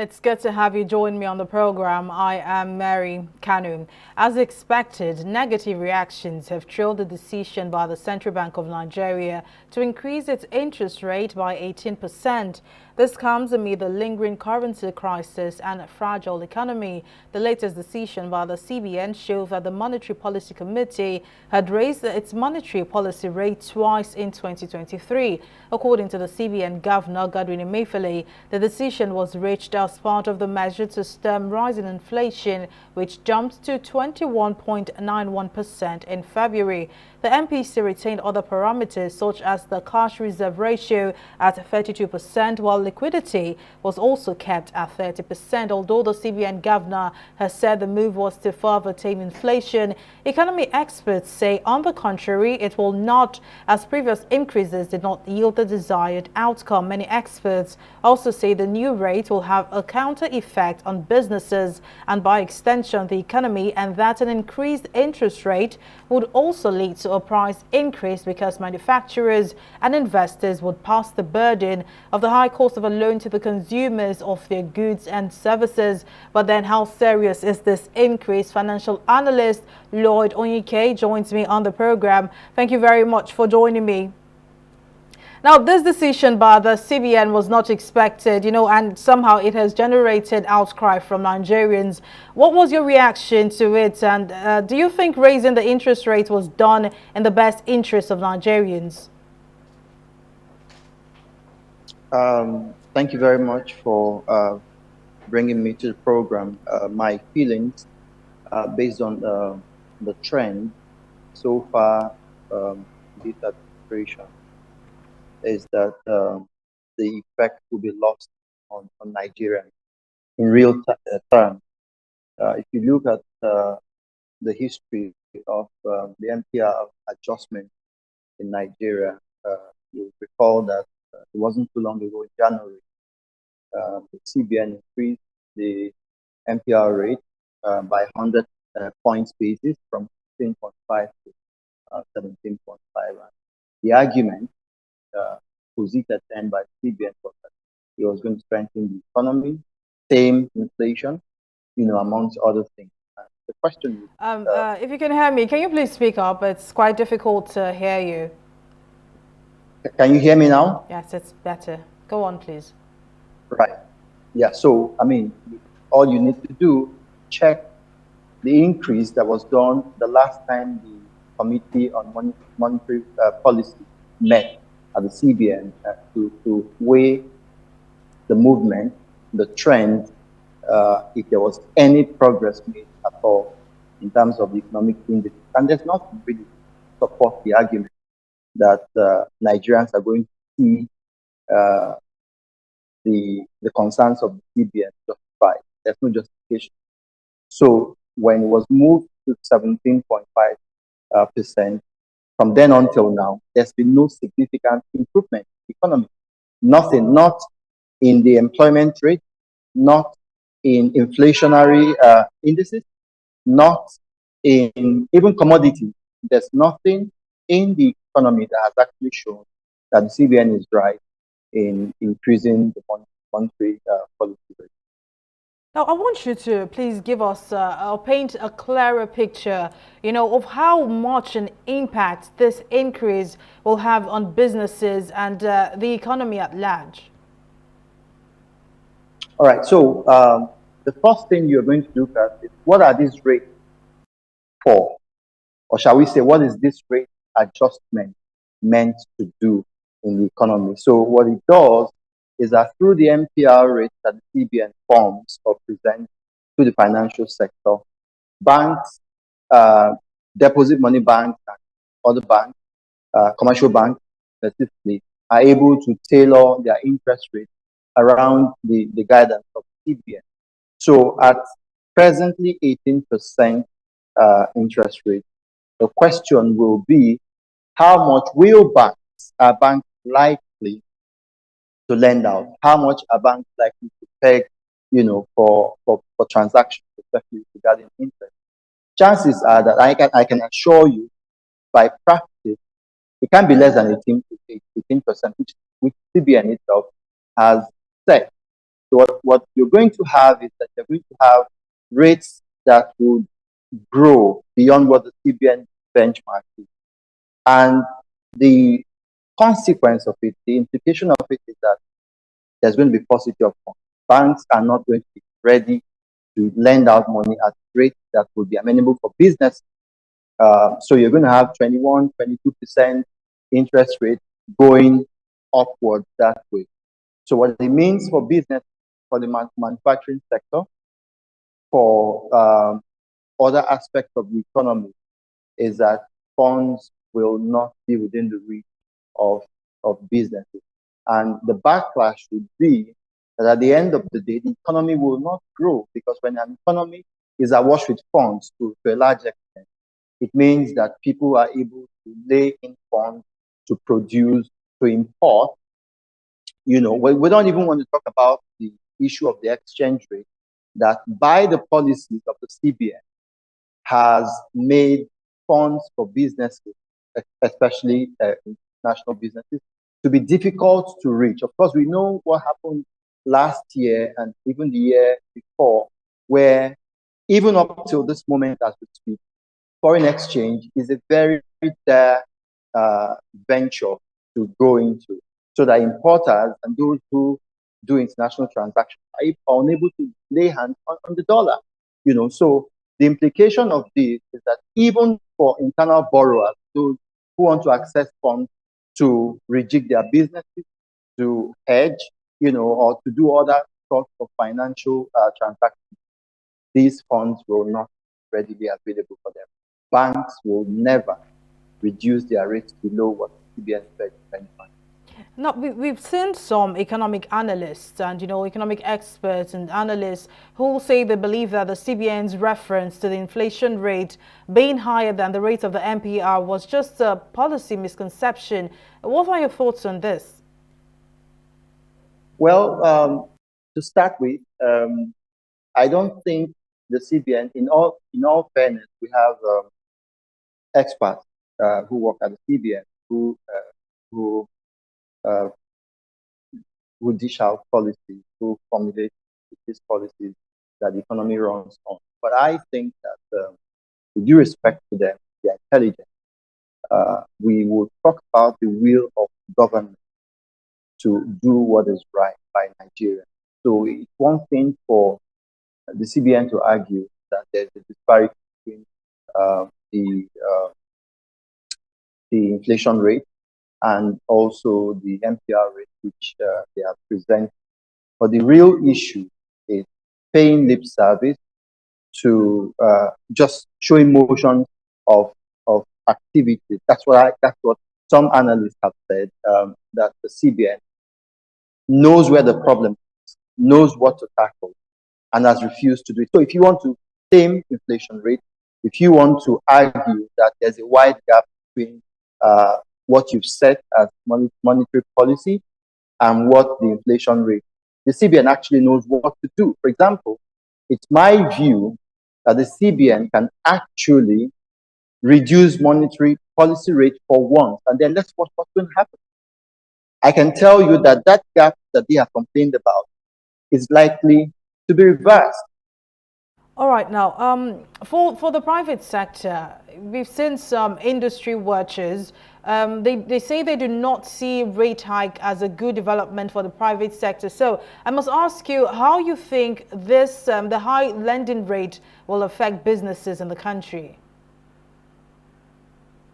It's good to have you join me on the program. I am Mary Kanu. As expected, negative reactions have trailed the decision by the Central Bank of Nigeria to increase its interest rate by 18%. This comes amid the lingering currency crisis and a fragile economy. The latest decision by the CBN shows that the Monetary Policy Committee had raised its monetary policy rate twice in 2023. According to the CBN Governor, Godwin Emefiele, the decision was reached as part of the measure to stem rising inflation, which jumped to 21.91% in February. The MPC retained other parameters such as the cash reserve ratio at 32%, while liquidity was also kept at 30%. Although the CBN governor has said the move was to further tame inflation, economy experts say, on the contrary, it will not, as previous increases did not yield the desired outcome. Many experts also say the new rate will have a counter effect on businesses and by extension the economy, and that an increased interest rate would also lead to a price increase because manufacturers and investors would pass the burden of the high cost of a loan to the consumers of their goods and services. But then how serious is this increase? Financial analyst Lloyd Onyike joins me on the program. Thank you very much for joining me. Now, this decision by the CBN was not expected, and somehow it has generated outcry from Nigerians. What was your reaction to it? And do you think raising the interest rate was done in the best interest of Nigerians? Thank you very much for bringing me to the program. My feelings, based on the trend so far, this administration, is that the effect will be lost on Nigeria in real terms. If you look at the history of the MPR adjustment in Nigeria, you recall that it wasn't too long ago in January, the CBN increased the MPR rate by 100 points basis from 16.5 to 17.5. The argument posited then by CBN was that it was going to strengthen the economy, tame inflation, amongst other things. The question is, if you can hear me, can you please speak up? It's quite difficult to hear you. Can you hear me now? Yes, it's better. Go on, please. Right. Yeah. So, all you need to do, check the increase that was done the last time the Committee on Monetary Policy met at the CBN to weigh the movement, the trend, if there was any progress made at all in terms of the economic indices. And there's not really support the argument that Nigerians are going to see the concerns of the CBN justified. There's no justification. So when it was moved to 17.5%, from then until now, there's been no significant improvement in the economy. Nothing, not in the employment rate, not in inflationary indices, not in even commodities. There's nothing in the economy that has actually shown that the CBN is right in increasing the monetary policy rate. Now, I want you to please give us or paint a clearer picture, of how much an impact this increase will have on businesses and the economy at large. All right. So the first thing you're going to look at is, what are these rates for? Or shall we say, what is this rate adjustment meant to do in the economy? So what it does is that through the MPR rate that the CBN forms or presents to the financial sector, banks, deposit money banks, and other banks, commercial banks specifically, are able to tailor their interest rate around the guidance of CBN. So at presently 18% interest rate, the question will be, how much are banks likely to lend out? How much are banks likely to peg, for transactions, especially regarding interest? Chances are that I can assure you, by practice, it can be less than 18%, which CBN itself has said. So what you're going to have is that you're going to have rates that would grow beyond what the CBN benchmark is. And the consequence of it, the implication of it is that there's going to be paucity of funds. Banks are not going to be ready to lend out money at rates that would be amenable for business. So you're going to have 21, 22% interest rate going upward that way. So what it means for business, for the manufacturing sector, for other aspects of the economy, is that funds will not be within the reach of businesses. And the backlash would be that at the end of the day, the economy will not grow, because when an economy is awash with funds to a large extent, it means that people are able to lay in funds to produce, to import. We don't even want to talk about the issue of the exchange rate, that by the policies of the CBN has made funds for businesses, especially international businesses, to be difficult to reach. Of course, we know what happened last year and even the year before, where even up till this moment as we speak, foreign exchange is a very dire venture to go into, so that importers and those who do international transactions are unable to lay hands on the dollar. So the implication of this is that even for internal borrowers, those who want to access funds to rejig their businesses, to hedge, or to do other sorts of financial transactions, these funds will not be readily available for them. Banks will never reduce their rates below what CBN benchmark. Now, we've seen some economic analysts and, economic experts and analysts who say they believe that the CBN's reference to the inflation rate being higher than the rate of the MPR was just a policy misconception. What are your thoughts on this? Well, to start with, I don't think the CBN, in all fairness, we have experts who work at the CBN who dish out policies, who formulate these policies that the economy runs on. But I think that, with due respect to them, they're intelligent. We will talk about the will of government to do what is right by Nigeria. So it's one thing for the CBN to argue that there's a disparity between the inflation rate and also the MPR rate, which they have presented. But the real issue is paying lip service to just showing motion of activities. That's what some analysts have said, that the CBN knows where the problem is, knows what to tackle, and has refused to do it. So if you want to tame inflation rate, if you want to argue that there's a wide gap between what you've set as monetary policy and what the inflation rate, the CBN actually knows what to do. For example, it's my view that the CBN can actually reduce monetary policy rate for once, and then let's watch what's going to happen. I can tell you that that gap that they have complained about is likely to be reversed. All right, now, for the private sector, we've seen some industry watchers. They say they do not see rate hike as a good development for the private sector. So I must ask you how you think this, the high lending rate will affect businesses in the country.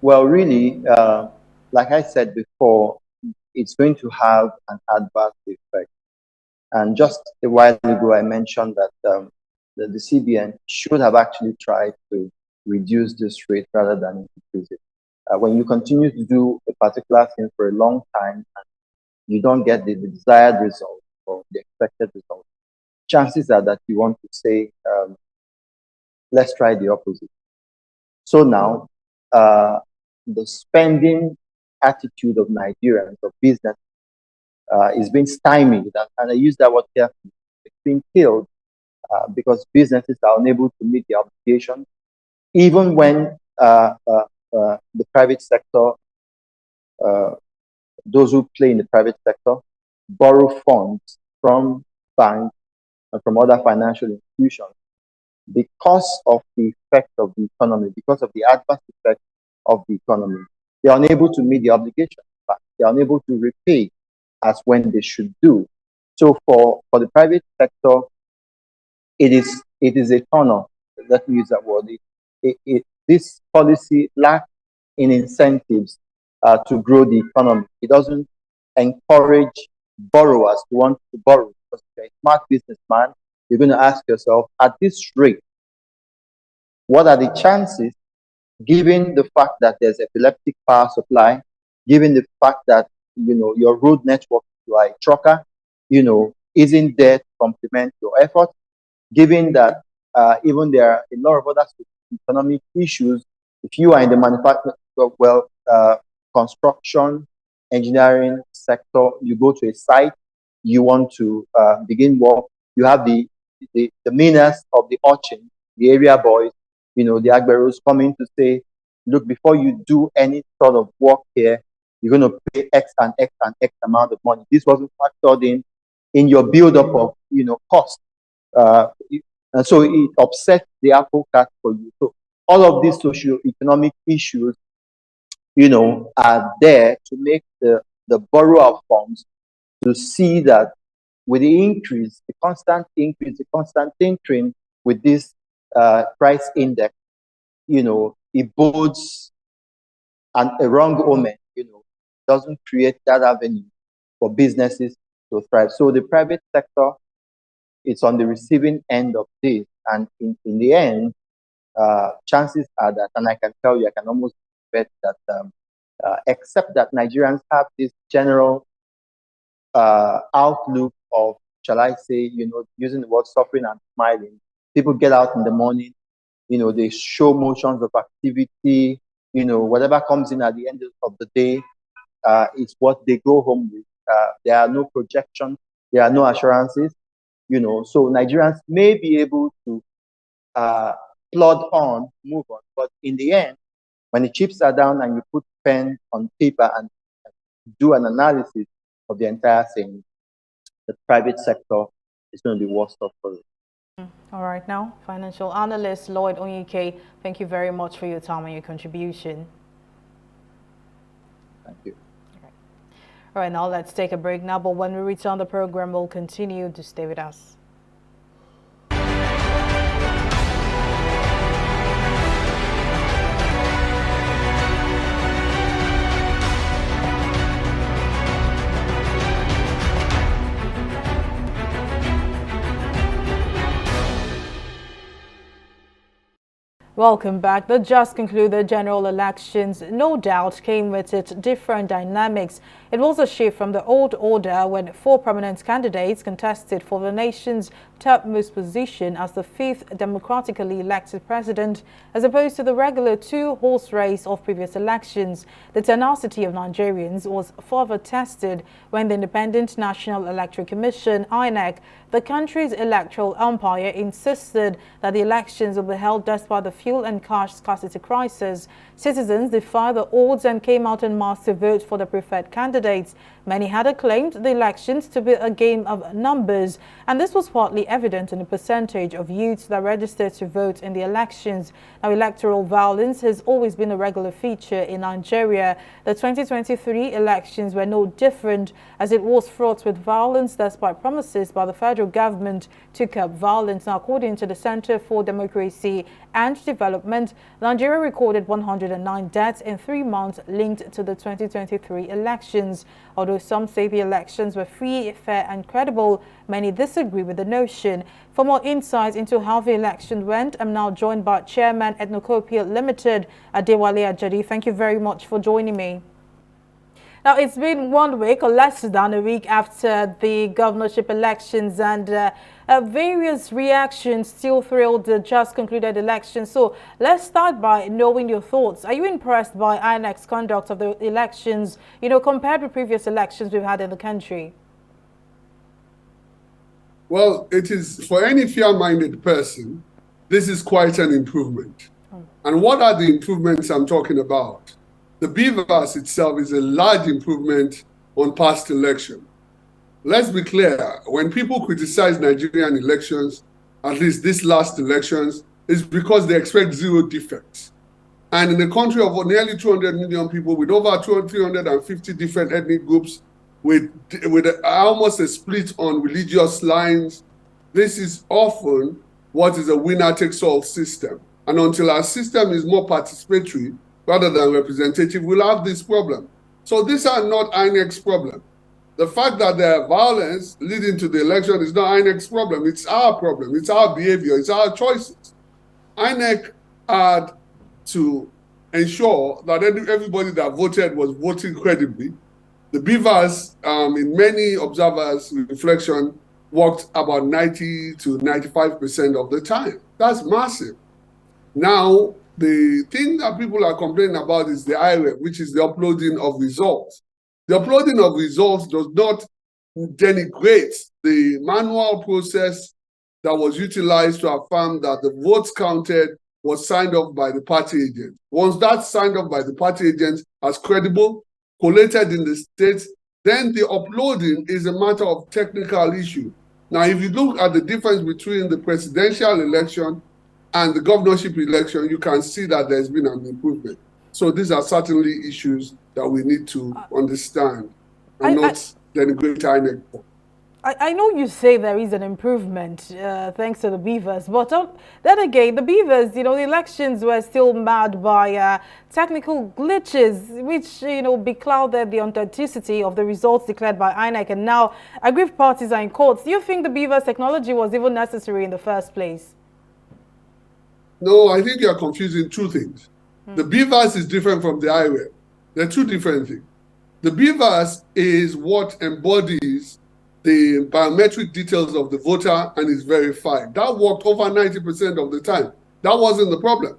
Well, really, like I said before, it's going to have an adverse effect. And just a while ago, I mentioned that the CBN should have actually tried to reduce this rate rather than increase it. When you continue to do a particular thing for a long time and you don't get the desired result or the expected result, chances are that you want to say, let's try the opposite. So now, the spending attitude of Nigerians, of business, is being stymied, and I use that word carefully. It's being killed because businesses are unable to meet their obligations, even when the private sector, those who play in the private sector, borrow funds from banks and from other financial institutions, because of the effect of the economy, because of the adverse effect of the economy, they are unable to meet the obligation. They are unable to repay as when they should do. So for the private sector, it is a turn off. Let me use that word. This policy lacks in incentives to grow the economy. It doesn't encourage borrowers to want to borrow. Because if you're a smart businessman, you're going to ask yourself, at this rate, what are the chances, given the fact that there's epileptic power supply, given the fact that your road network, you are a trucker, isn't there to complement your effort, given that even there are a lot of other economic issues. If you are in the manufacturing, construction, engineering sector, you go to a site, you want to begin work, you have the meanest of the urchin, the area boys, the agberos coming to say, look, before you do any sort of work here, you're going to pay X and X and X amount of money. This wasn't factored in your build-up of cost. And so it upsets the apple cart for you. So all of these socio-economic issues, are there to make the borrower of funds to see that with the increase, the constant increase, the constant tinkering with this price index, it bodes a wrong omen, doesn't create that avenue for businesses to thrive. So the private sector, it's on the receiving end of this. And in the end, chances are that, and I can tell you, I can almost bet that, except that Nigerians have this general outlook of, shall I say, using the word suffering and smiling. People get out in the morning, they show motions of activity, whatever comes in at the end of the day is what they go home with. There are no projections, there are no assurances, so Nigerians may be able to plod on, move on, but in the end, when the chips are down and you put pen on paper and do an analysis of the entire thing, the private sector is going to be worse off for it. All right, now, financial analyst Lloyd Onyike, thank you very much for your time and your contribution. Thank you. All right, now let's take a break now, but when we return the program, we'll continue to stay with us. Welcome back. The just concluded general elections no doubt came with its different dynamics. It was a shift from the old order when 4 prominent candidates contested for the nation's topmost position as the 5th democratically elected president, as opposed to the regular 2-horse race of previous elections. The tenacity of Nigerians was further tested when the Independent National Electoral Commission, INEC, the country's electoral umpire, insisted that the elections will be held despite the fuel and cash scarcity crisis. Citizens defied the odds and came out en masse to vote for the preferred candidates. Many had acclaimed the elections to be a game of numbers, and this was partly evident in the percentage of youths that registered to vote in the elections. Now, electoral violence has always been a regular feature in Nigeria. The 2023 elections were no different, as it was fraught with violence despite promises by the federal government to curb violence. Now, according to the Center for Democracy and Development, Nigeria recorded 109 deaths in 3 months linked to the 2023 elections. Although some say the elections were free, fair and credible, many disagree with the notion. For more insights into how the election went, I'm now joined by Chairman Ethnocopia Limited, Adewale Ajadi. Thank you very much for joining me. Now, it's been 1 week or less than a week after the governorship elections, and various reactions still thrilled the just concluded election. So let's start by knowing your thoughts. Are you impressed by INEC's conduct of the elections, compared with previous elections we've had in the country? Well, it is, for any fair-minded person, this is quite an improvement. And what are the improvements I'm talking about? The BVAS itself is a large improvement on past election. let's be clear, when people criticize Nigerian elections, at least these last elections, it's because they expect zero defects. And in a country of nearly 200 million people with over 350 different ethnic groups, with almost a split on religious lines, this is often what is a winner-takes-all system. And until our system is more participatory rather than representative, we'll have this problem. So these are not INEC's problem. The fact that there are violence leading to the election is not INEC's problem. It's our problem. It's our behavior. It's our choices. INEC had to ensure that everybody that voted was voting credibly. The beavers, in many observers' reflection, worked about 90 to 95% of the time. That's massive. Now, the thing that people are complaining about is the IREV, which is the uploading of results. The uploading of results does not denigrate the manual process that was utilized to affirm that the votes counted was signed off by the party agent. Once that's signed off by the party agent as credible, collated in the states, then the uploading is a matter of technical issue. Now, if you look at the difference between the presidential election and the governorship election, you can see that there's been an improvement. So these are certainly issues that we need to understand and not denigrate INEC. I know you say there is an improvement thanks to the beavers, but then again, the beavers, the elections were still marred by technical glitches, which, beclouded the authenticity of the results declared by INEC, and now aggrieved parties are in court. Do you think the beavers technology was even necessary in the first place? No, I think you are confusing two things. The beavers is different from the IREV. They're two different things. The beavers is what embodies the biometric details of the voter and is verified. That worked over 90% of the time. That wasn't the problem.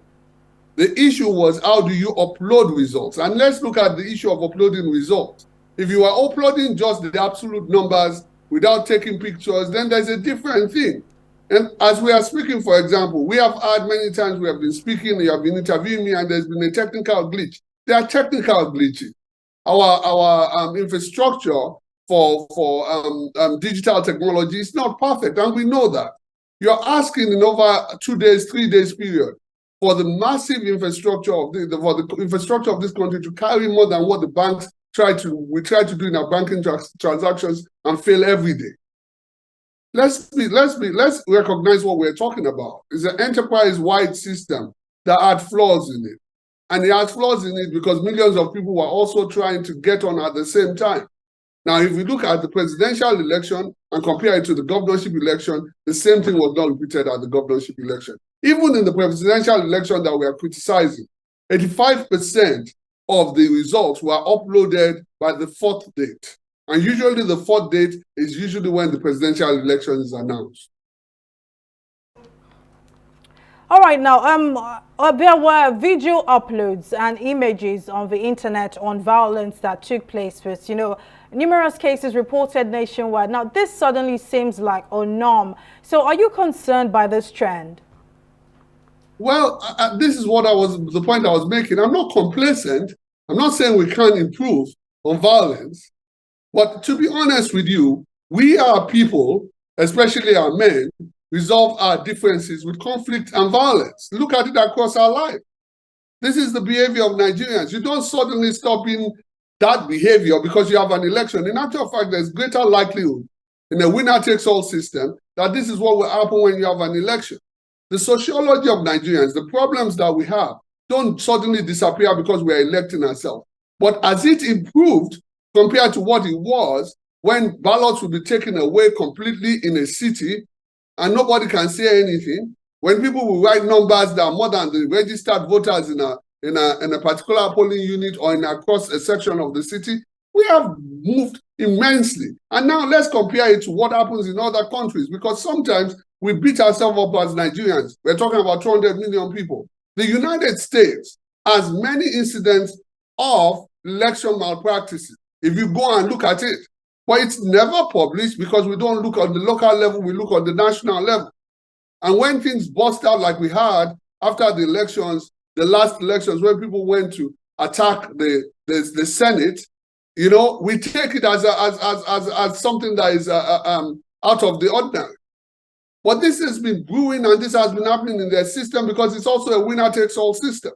The issue was, how do you upload results? And let's look at the issue of uploading results. If you are uploading just the absolute numbers without taking pictures, then there's a different thing. And as we are speaking, for example, we have had many times we have been speaking, you have been interviewing me, and there's been a technical glitch. There are technical glitches. Our infrastructure for digital technology is not perfect, and we know that. You're asking in over 2 days, 3 days period for the massive infrastructure of the infrastructure of this country to carry more than what the banks try to do in our banking transactions and fail every day. Let's recognize what we're talking about. It's an enterprise-wide system that had flaws in it. And it had flaws in it because millions of people were also trying to get on at the same time. Now, if we look at the presidential election and compare it to the governorship election, the same thing was not repeated at the governorship election. Even in the presidential election that we are criticizing, 85% of the results were uploaded by the fourth date. And usually the fourth date is usually when the presidential election is announced. All right, now, there were video uploads and images on the internet on violence that took place first. Numerous cases reported nationwide. Now, this suddenly seems like a norm. So are you concerned by this trend? Well, this is the point I was making. I'm not complacent. I'm not saying we can't improve on violence. But to be honest with you, we are people, especially our men, resolve our differences with conflict and violence. Look at it across our life. This is the behavior of Nigerians. You don't suddenly stop in that behavior because you have an election. In actual fact, there's greater likelihood in a winner-takes-all system that this is what will happen when you have an election. The sociology of Nigerians, the problems that we have, don't suddenly disappear because we are electing ourselves. But as it improved compared to what it was, when ballots will be taken away completely in a city and nobody can say anything, when people will write numbers that are more than the registered voters in a particular polling unit or across a section of the city, we have moved immensely. And now let's compare it to what happens in other countries, because sometimes we beat ourselves up as Nigerians. We're talking about 200 million people. The United States has many incidents of election malpractices. If you go and look at it, but it's never published because we don't look on the local level, we look on the national level. And when things bust out like we had after the elections, the last elections, when people went to attack the Senate, You know, we take it as something that is out of the ordinary. But this has been brewing and this has been happening in their system because it's also a winner-takes-all system.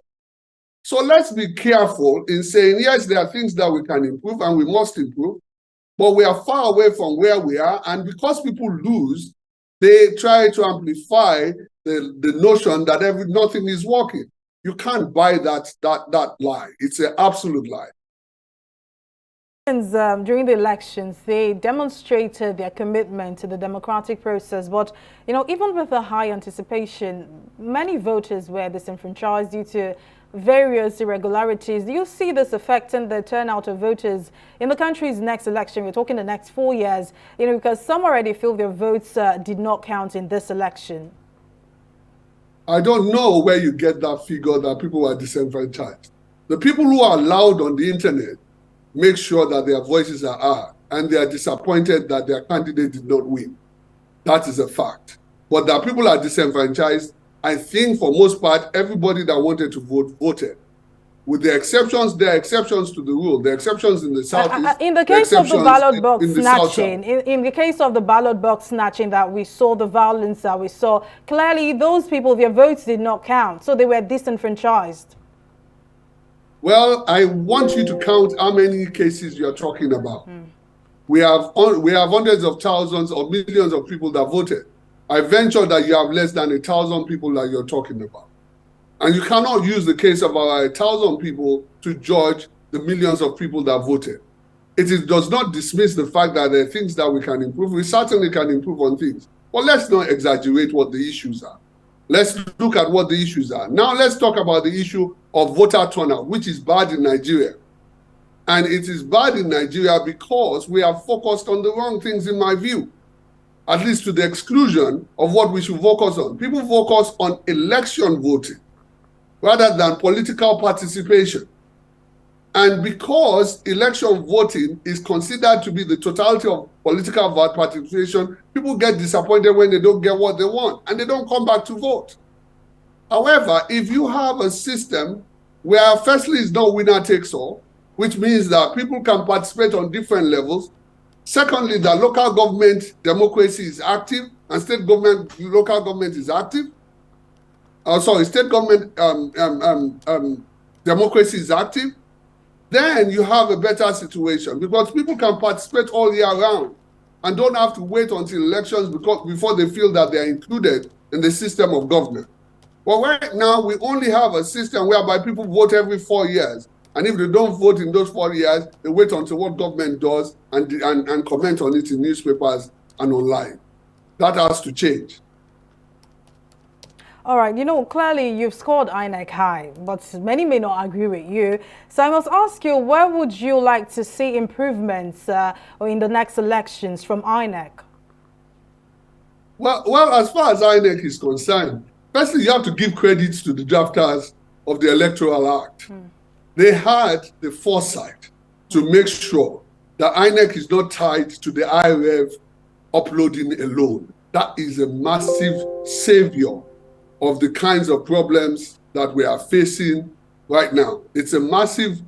So let's be careful in saying, yes, there are things that we can improve and we must improve, but we are far away from where we are. And because people lose, they try to amplify the notion that nothing is working. You can't buy that lie. It's an absolute lie. During the elections, they demonstrated their commitment to the democratic process. But, you know, even with the high anticipation, many voters were disenfranchised due to various irregularities. Do you see this affecting the turnout of voters in the country's next election? We're talking the next 4 years, you know, because some already feel their votes did not count in this election. I don't know where you get that figure that people are disenfranchised. The people who are loud on the internet make sure that their voices are heard, and they are disappointed that their candidate did not win. That is a fact. But that people are disenfranchised, I think for most part, everybody that wanted to vote, voted. With the exceptions, there are exceptions to the rule. There are exceptions in the Southeast. In the case of the ballot box snatching, in the case of the ballot box snatching that we saw, the violence that we saw, clearly those people, their votes did not count, so they were disenfranchised. Well, I want you to count how many cases you're talking about. We have hundreds of thousands or millions of people that voted. I venture that you have less than 1,000 people that you're talking about. And you cannot use the case of our 1,000 people to judge the millions of people that voted. Does not dismiss the fact that there are things that we can improve. We certainly can improve on things. But let's not exaggerate what the issues are. Let's look at what the issues are. Now let's talk about the issue of voter turnout, which is bad in Nigeria. And it is bad in Nigeria because we have focused on the wrong things, in my view, at least to the exclusion of what we should focus on. People focus on election voting rather than political participation. And because election voting is considered to be the totality of political participation, people get disappointed when they don't get what they want and they don't come back to vote. However, if you have a system where firstly it's not winner takes all, which means that people can participate on different levels. Secondly, that local government democracy is active and local government is active. State government democracy is active. Then you have a better situation because people can participate all year round and don't have to wait until elections before they feel that they are included in the system of government. But right now, we only have a system whereby people vote every 4 years. And if they don't vote in those 4 years, they wait until what government does and comment on it in newspapers and online. That has to change. All right, you know, clearly you've scored INEC high, but many may not agree with you. So I must ask you, where would you like to see improvements in the next elections from INEC? Well, as far as INEC is concerned, firstly, you have to give credit to the drafters of the Electoral Act. They had the foresight to make sure that INEC is not tied to the IRF uploading alone. That is a massive savior of the kinds of problems that we are facing right now. It's a massive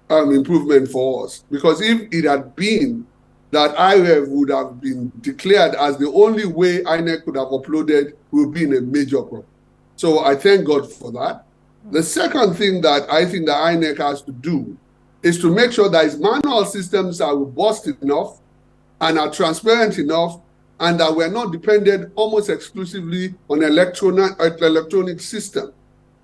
improvement for us because if it had been that IRF would have been declared as the only way INEC could have uploaded, we would be in a major problem. So I thank God for that. The second thing that I think the INEC has to do is to make sure that its manual systems are robust enough and are transparent enough and that we're not dependent almost exclusively on electronic system.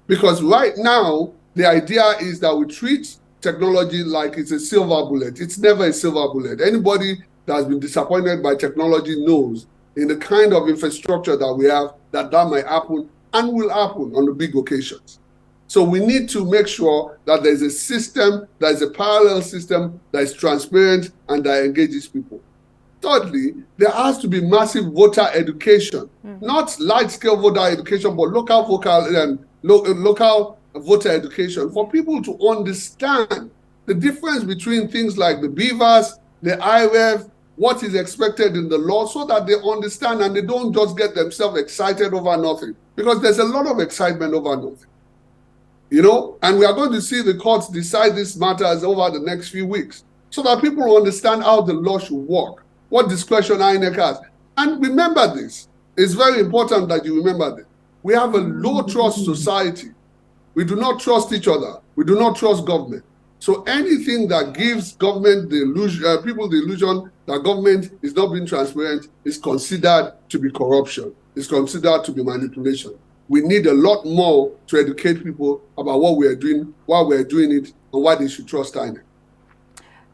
Because right now, the idea is that we treat technology like it's a silver bullet. It's never a silver bullet. Anybody that has been disappointed by technology knows in the kind of infrastructure that we have that might happen and will happen on the big occasions. So we need to make sure that there's a system, that is a parallel system that is transparent and that engages people. Thirdly, there has to be massive voter education, not large-scale voter education, but local voter education for people to understand the difference between things like the beavers, the IRF, what is expected in the law, so that they understand and they don't just get themselves excited over nothing. Because there's a lot of excitement over nothing. You know, and we are going to see the courts decide these matters over the next few weeks. so that people understand how the law should work, what discretion INEC has. And remember this. It's very important that you remember this. We have a low trust society. We do not trust each other. We do not trust government. So anything that gives government the illusion, people the illusion that government is not being transparent is considered to be corruption. It's considered to be manipulation. We need a lot more to educate people about what we are doing, why we are doing it, and why they should trust INEC.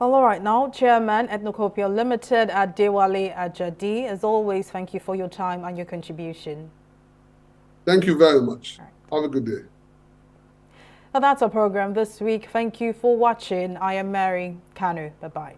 Well, all right now, Chairman, Ethnocopia Limited at Adewale Ajadi. As always, thank you for your time and your contribution. Thank you very much. Right. Have a good day. Well, that's our program this week. Thank you for watching. I am Mary Kanu. Bye-bye.